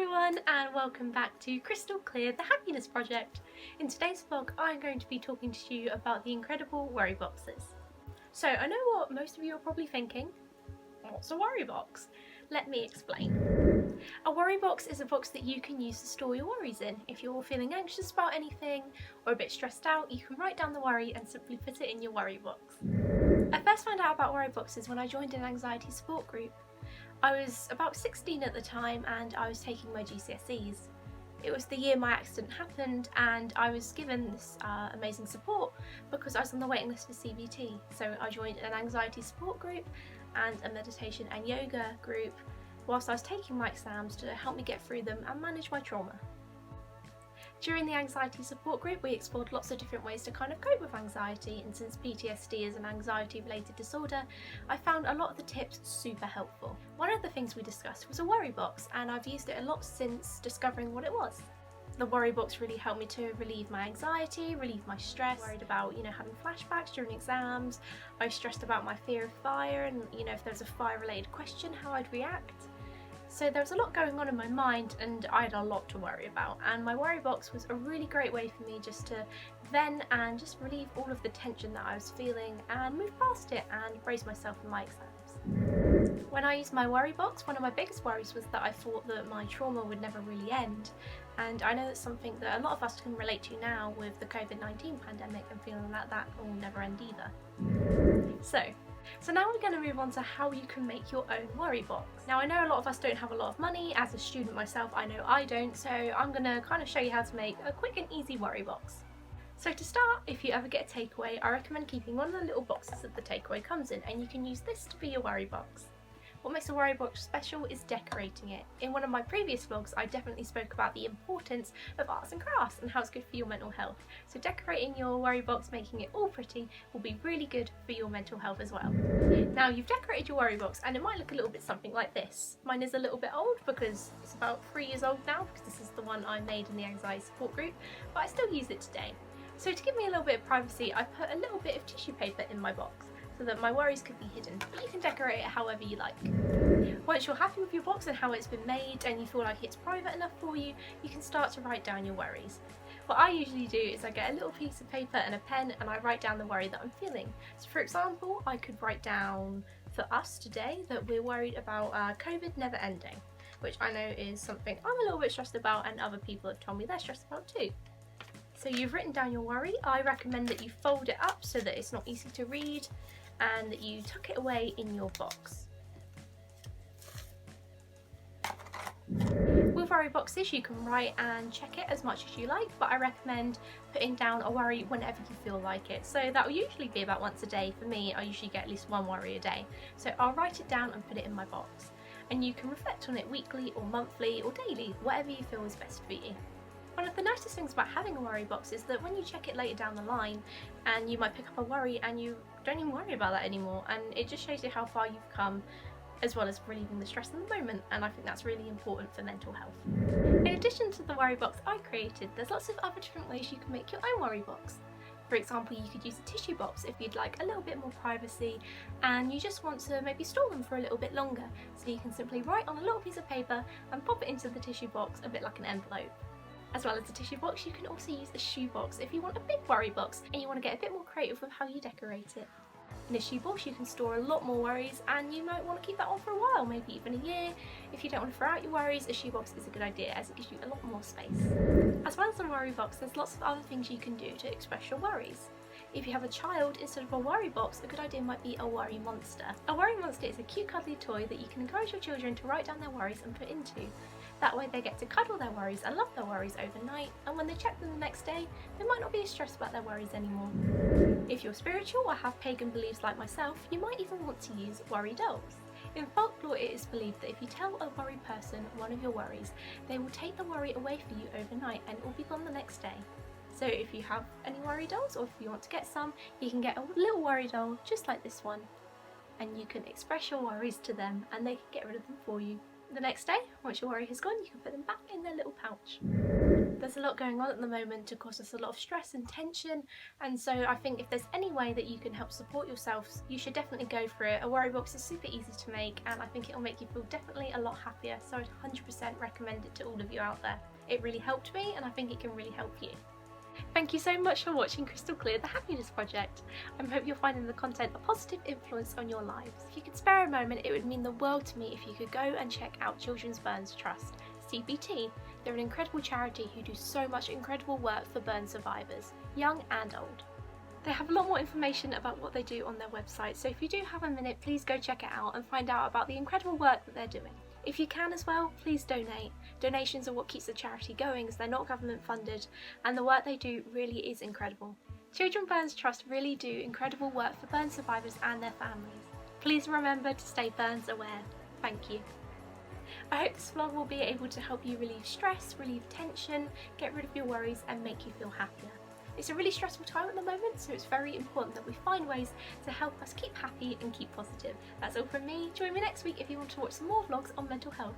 everyone and welcome back to Crystal Clear, the Happiness Project. In today's vlog I'm going to be talking to you about the incredible worry boxes. So I know what most of you are probably thinking, what's a worry box? Let me explain. A worry box is a box that you can use to store your worries in. If you're feeling anxious about anything or a bit stressed out, you can write down the worry and simply put it in your worry box. I first found out about worry boxes when I joined an anxiety support group. I was about 16 at the time and I was taking my GCSEs. It was the year my accident happened and I was given this amazing support because I was on the waiting list for CBT. So I joined an anxiety support group and a meditation and yoga group whilst I was taking my exams to help me get through them and manage my trauma. During the anxiety support group we explored lots of different ways to kind of cope with anxiety, and since PTSD is an anxiety related disorder, I found a lot of the tips super helpful. One of the things we discussed was a worry box, and I've used it a lot since discovering what it was. The worry box really helped me to relieve my anxiety, relieve my stress. I worried about, having flashbacks during exams. I was stressed about my fear of fire and, if there was a fire related question, how I'd react. So there was a lot going on in my mind and I had a lot to worry about, and my worry box was a really great way for me just to vent and just relieve all of the tension that I was feeling and move past it and brace myself for my exams. When I used my worry box, one of my biggest worries was that I thought that my trauma would never really end, and I know that's something that a lot of us can relate to now with the COVID-19 pandemic and feeling that that will never end either. So now we're going to move on to how you can make your own worry box. Now I know a lot of us don't have a lot of money. As a student myself, I know I don't, so I'm going to kind of show you how to make a quick and easy worry box. So to start, if you ever get a takeaway, I recommend keeping one of the little boxes that the takeaway comes in, and you can use this to be your worry box. What makes a worry box special is decorating it. In one of my previous vlogs I definitely spoke about the importance of arts and crafts and how it's good for your mental health. So decorating your worry box, making it all pretty, will be really good for your mental health as well. Now you've decorated your worry box and it might look a little bit something like this. Mine is a little bit old because it's about 3 years old now, because this is the one I made in the anxiety support group, but I still use it today. So to give me a little bit of privacy, I put a little bit of tissue paper in my box, so that my worries could be hidden, but you can decorate it however you like. Once you're happy with your box and how it's been made and you feel like it's private enough for you, you can start to write down your worries. What I usually do is I get a little piece of paper and a pen and I write down the worry that I'm feeling. So for example, I could write down for us today that we're worried about COVID never ending, which I know is something I'm a little bit stressed about and other people have told me they're stressed about too. So you've written down your worry. I recommend that you fold it up so that it's not easy to read, and that you tuck it away in your box. With worry boxes you can write and check it as much as you like, but I recommend putting down a worry whenever you feel like it. So that will usually be about once a day. For me, I usually get at least one worry a day. So I'll write it down and put it in my box. And you can reflect on it weekly or monthly or daily, whatever you feel is best for you. One of the nicest things about having a worry box is that when you check it later down the line and you might pick up a worry and you don't even worry about that anymore, and it just shows you how far you've come, as well as relieving the stress in the moment, and I think that's really important for mental health. In addition to the worry box I created, there's lots of other different ways you can make your own worry box. For example, you could use a tissue box if you'd like a little bit more privacy and you just want to maybe store them for a little bit longer, so you can simply write on a little piece of paper and pop it into the tissue box, a bit like an envelope. As well as the tissue box, you can also use a shoe box if you want a big worry box and you want to get a bit more creative with how you decorate it. In a shoe box you can store a lot more worries and you might want to keep that on for a while, maybe even a year. If you don't want to throw out your worries, a shoe box is a good idea as it gives you a lot more space. As well as a worry box, there's lots of other things you can do to express your worries. If you have a child, instead of a worry box, a good idea might be a worry monster. A worry monster is a cute cuddly toy that you can encourage your children to write down their worries and put into. That way they get to cuddle their worries and love their worries overnight, and when they check them the next day, they might not be as stressed about their worries anymore. If you're spiritual or have pagan beliefs like myself, you might even want to use worry dolls. In folklore it is believed that if you tell a worried person one of your worries, they will take the worry away for you overnight and it will be gone the next day. So if you have any worry dolls, or if you want to get some, you can get a little worry doll just like this one, and you can express your worries to them and they can get rid of them for you. The next day, once your worry has gone, you can put them back in their little pouch. There's a lot going on at the moment to cause us a lot of stress and tension, and so I think if there's any way that you can help support yourselves, you should definitely go for it. A worry box is super easy to make, and I think it'll make you feel definitely a lot happier, so I'd 100% recommend it to all of you out there. It really helped me, and I think it can really help you. Thank you so much for watching Crystal Clear, the Happiness Project. I hope you're finding the content a positive influence on your lives. If you could spare a moment, it would mean the world to me if you could go and check out Children's Burns Trust, CBT. They're an incredible charity who do so much incredible work for burn survivors, young and old. They have a lot more information about what they do on their website, so if you do have a minute, please go check it out and find out about the incredible work that they're doing. If you can as well, please donate. Donations are what keeps the charity going, as they're not government funded, and the work they do really is incredible. Children Burns Trust really do incredible work for burn survivors and their families. Please remember to stay burns aware. Thank you. I hope this vlog will be able to help you relieve stress, relieve tension, get rid of your worries and make you feel happier. It's a really stressful time at the moment, so it's very important that we find ways to help us keep happy and keep positive. That's all from me. Join me next week if you want to watch some more vlogs on mental health.